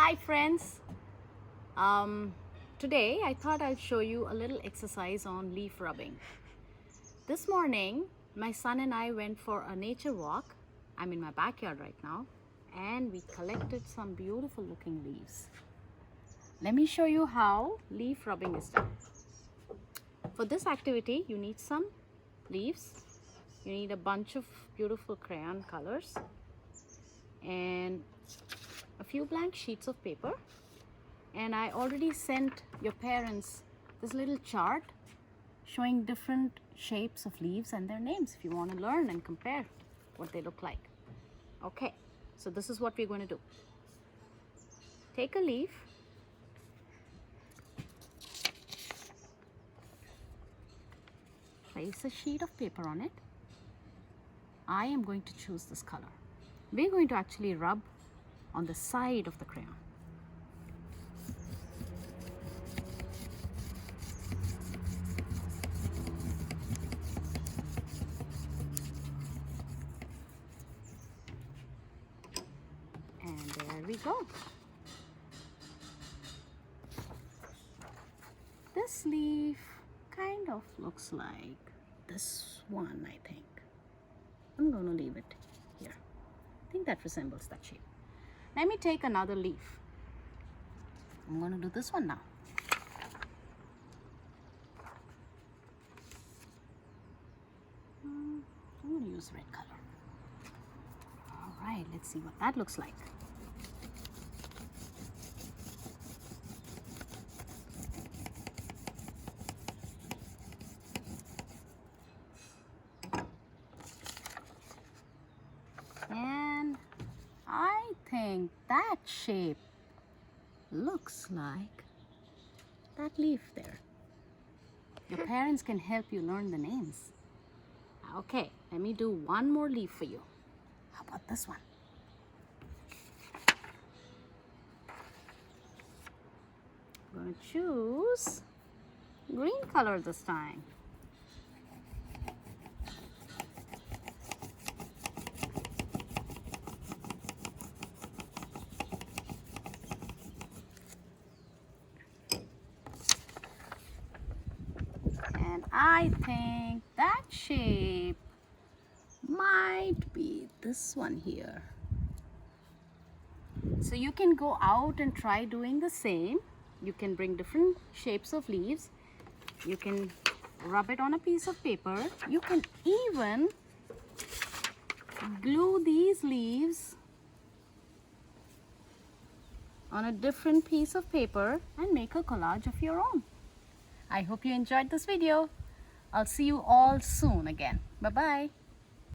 Hi friends, today I thought I'll show you a little exercise on leaf rubbing. This morning my son and I went for a nature walk. I'm in my backyard right now and we collected some beautiful looking leaves. Let me show you how leaf rubbing is done. For this activity you need some leaves, you need a bunch of beautiful crayon colors and a few blank sheets of paper, and I already sent your parents this little chart showing different shapes of leaves and their names if you want to learn and compare what they look like. Okay, so this is what we're going to do. Take a leaf, place a sheet of paper on it. I am going to choose this color. We're going to actually rub on the side of the crayon. And there we go. This leaf kind of looks like this one, I think. I'm going to leave it here. I think that resembles that shape. Let me take another leaf. I'm going to do this one now. I'm going to use red color. All right, let's see what that looks like. And I think that shape looks like that leaf there. Your parents can help you learn the names. Okay, let me do one more leaf for you. How about this one? I'm going to choose green color this time. And I think that shape might be this one here. So you can go out and try doing the same. You can bring different shapes of leaves. You can rub it on a piece of paper. You can even glue these leaves on a different piece of paper and make a collage of your own. I hope you enjoyed this video. I'll see you all soon again. Bye-bye.